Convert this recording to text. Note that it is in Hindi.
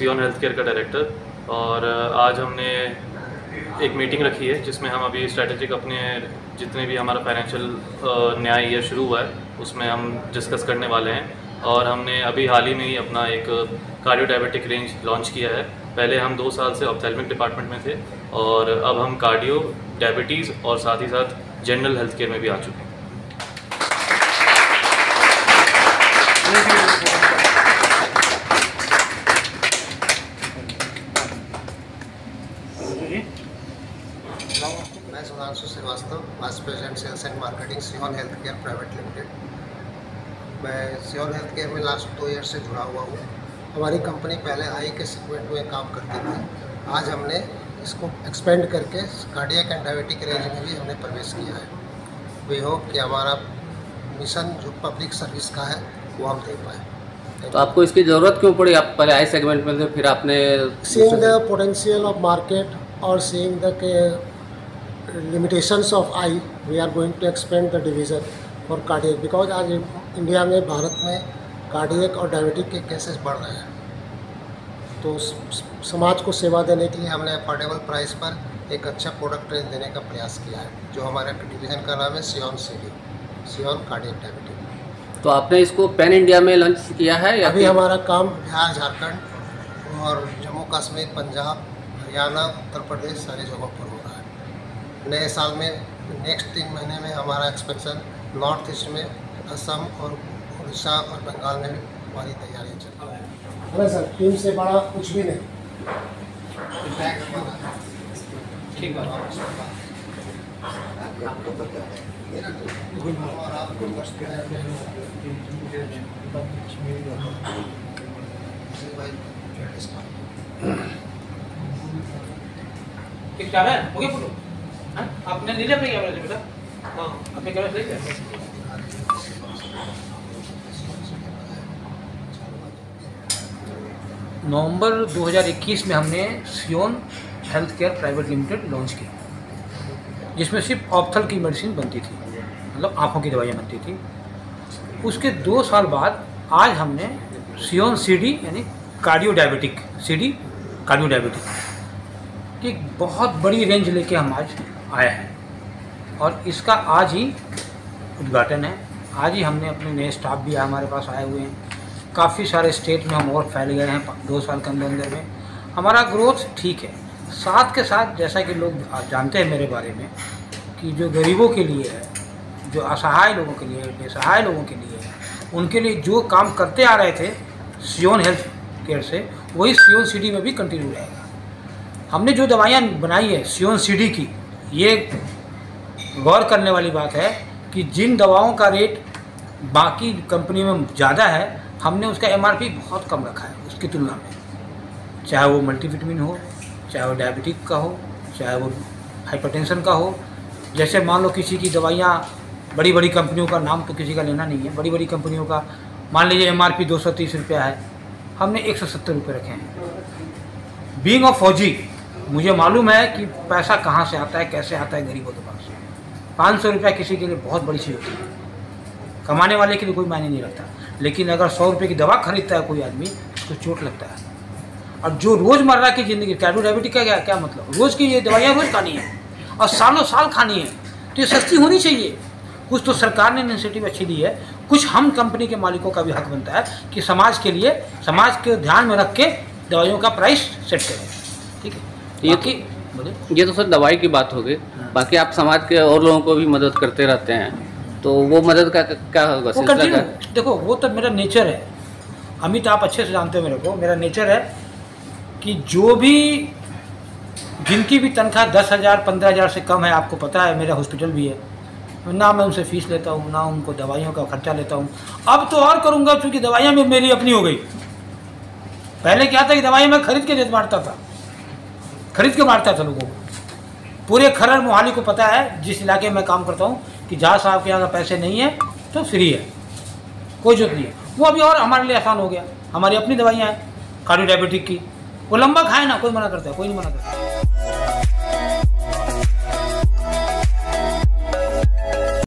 सियोन हेल्थ केयर का डायरेक्टर। और आज हमने एक मीटिंग रखी है जिसमें हम अभी स्ट्रैटेजिक अपने जितने भी हमारा फाइनेंशियल नया ईयर शुरू हुआ है उसमें हम डिस्कस करने वाले हैं। और हमने अभी हाल ही में ही अपना एक कार्डियो डायबिटिक रेंज लॉन्च किया है। पहले हम 2 साल से ऑप्थेल्मिक डिपार्टमेंट में थे और अब हम कार्डियो, डायबिटीज़ और साथ ही साथ जनरल हेल्थ केयर में भी आ चुके हैं। मैं Sudhanshu Shrivastava, vice president sales and marketing, Sion health care private limited. मैं सियोन हेल्थ केयर में लास्ट 2 ईयर से जुड़ा हुआ हूँ। हमारी कंपनी पहले आई के सेगमेंट में काम करती थी। आज हमने इसको एक्सपेंड करके कार्डियक एंड डायबिटिक रेंज में भी हमने प्रवेश किया है। वी होप कि हमारा मिशन जो पब्लिक सर्विस का है वो हम दे पाए। तो आपको इसकी ज़रूरत क्यों पड़ी? आप पहले आई सेगमेंट में थे, फिर आपने seeing the potential of market और seeing the limitations of eye, we are going to expand the division for cardiac because आज इंडिया में, भारत में कार्डियक और डायबिटिक के केसेस बढ़ रहे हैं। तो समाज को सेवा देने के लिए हमने अफोर्डेबल प्राइस पर एक अच्छा प्रोडक्ट रेंज देने का प्रयास किया है, जो हमारे डिवीज़न का नाम है सियोन CD, सियोन कार्डियक डायबिटिक। तो आपने इसको पैन इंडिया में लॉन्च किया है या अभी हमारा काम बिहार, झारखंड और जम्मू कश्मीर, पंजाब, हरियाणा, उत्तर प्रदेश सारी जगहों पर हो रहा है। नए साल में नेक्स्ट 3 महीने में हमारा एक्सपेंशन नॉर्थ ईस्ट में, असम और उड़ीसा और बंगाल में भी हमारी तैयारियाँ चल रही हैं। अरे सर, टीम से बड़ा कुछ भी नहीं। ठीक है। क्या है? हो गया फोटो? आपने ले लिया अपने कैमरा से बेटा? हाँ, अपने कैमरा से ले लिया। नवंबर 2021 में हमने Sion health care private limited launch की, जिसमें सिर्फ ऑप्थल की मेडिसिन बनती थी, मतलब आँखों की दवाइयाँ बनती थी। उसके 2 साल बाद आज हमने सियोन CD यानी cardio diabetic CD, cardio diabetic की एक बहुत बड़ी रेंज लेके हम आज आए हैं और इसका आज ही उद्घाटन है। आज ही हमने अपने नए स्टाफ भी हमारे पास आए हुए हैं। काफ़ी सारे स्टेट में हम और फैल गए हैं 2 साल के अंदर में। हमारा ग्रोथ ठीक है। साथ के साथ जैसा कि लोग जानते हैं मेरे बारे में कि जो गरीबों के लिए है, जो असहाय लोगों के लिए, बेसहाय लोगों के लिए है, उनके लिए जो काम करते आ रहे थे सियोन हेल्थ केयर से, वही सियोन CD में भी कंटिन्यू रहेगा। हमने जो दवाइयाँ बनाई है सियोन CD की, ये गौर करने वाली बात है कि जिन दवाओं का रेट बाकी कंपनी में ज़्यादा है, हमने उसका MRP बहुत कम रखा है उसकी तुलना में। चाहे वो मल्टीविटामिन हो, चाहे वो डायबिटिक का हो, चाहे वो हाइपरटेंशन का हो। जैसे मान लो किसी की दवाइयाँ, बड़ी बड़ी कंपनियों का नाम तो किसी का लेना नहीं है, बड़ी बड़ी कंपनियों का मान लीजिए MRP 230 रुपया है, हमने 170 रुपये रखे हैं। बीइंग अ फौजी, मुझे मालूम है कि पैसा कहाँ से आता है, कैसे आता है गरीबों के पास। 500 रुपया किसी के लिए बहुत बड़ी चीज़ होती है, कमाने वाले के लिए कोई मायने नहीं रखता। लेकिन अगर 100 रुपये की दवा खरीदता है कोई आदमी, उसको चोट लगता है। और जो रोज़मर्रा की ज़िंदगी, कार्डियो डायबिटिक का क्या मतलब, रोज़ की ये दवाइयाँ रोज़ खानी है और सालों साल खानी है, तो ये सस्ती होनी चाहिए। कुछ तो सरकार ने इनिशिएटिव अच्छी दी है, कुछ हम कंपनी के मालिकों का भी हक बनता है कि समाज के लिए, समाज के ध्यान में रख के दवाइयों का प्राइस सेट करें। ठीक है, ये तो सर दवाई की बात हो गई। बाकी आप समाज के और लोगों को भी मदद करते रहते हैं, तो वो मदद का क्या होगा? देखो, वो तो मेरा नेचर है अमित, आप अच्छे से जानते हो मेरे को। मेरा नेचर है कि जो भी, जिनकी भी तनख्वाह 10,000 15,000 से कम है, आपको पता है मेरा हॉस्पिटल भी है, ना मैं उनसे फीस लेता हूँ, ना उनको दवाइयों का खर्चा लेता हूँ। अब तो और करूँगा, क्योंकि दवाइयाँ में मेरी अपनी हो गई। पहले क्या था कि दवाइयाँ मैं खरीद के मारता था लोगों को। पूरे खरड़ मोहाली को पता है, जिस इलाके में मैं काम करता हूँ, कि जहाँ साहब के यहाँ पैसे नहीं है तो फ्री है, कोई जरूरत नहीं है। वो अभी और हमारे लिए आसान हो गया। हमारी अपनी दवाइयाँ हैं कार्डियो डायबिटिक की, वो लंबा खाए ना, कोई मना करता है? कोई नहीं मना करता।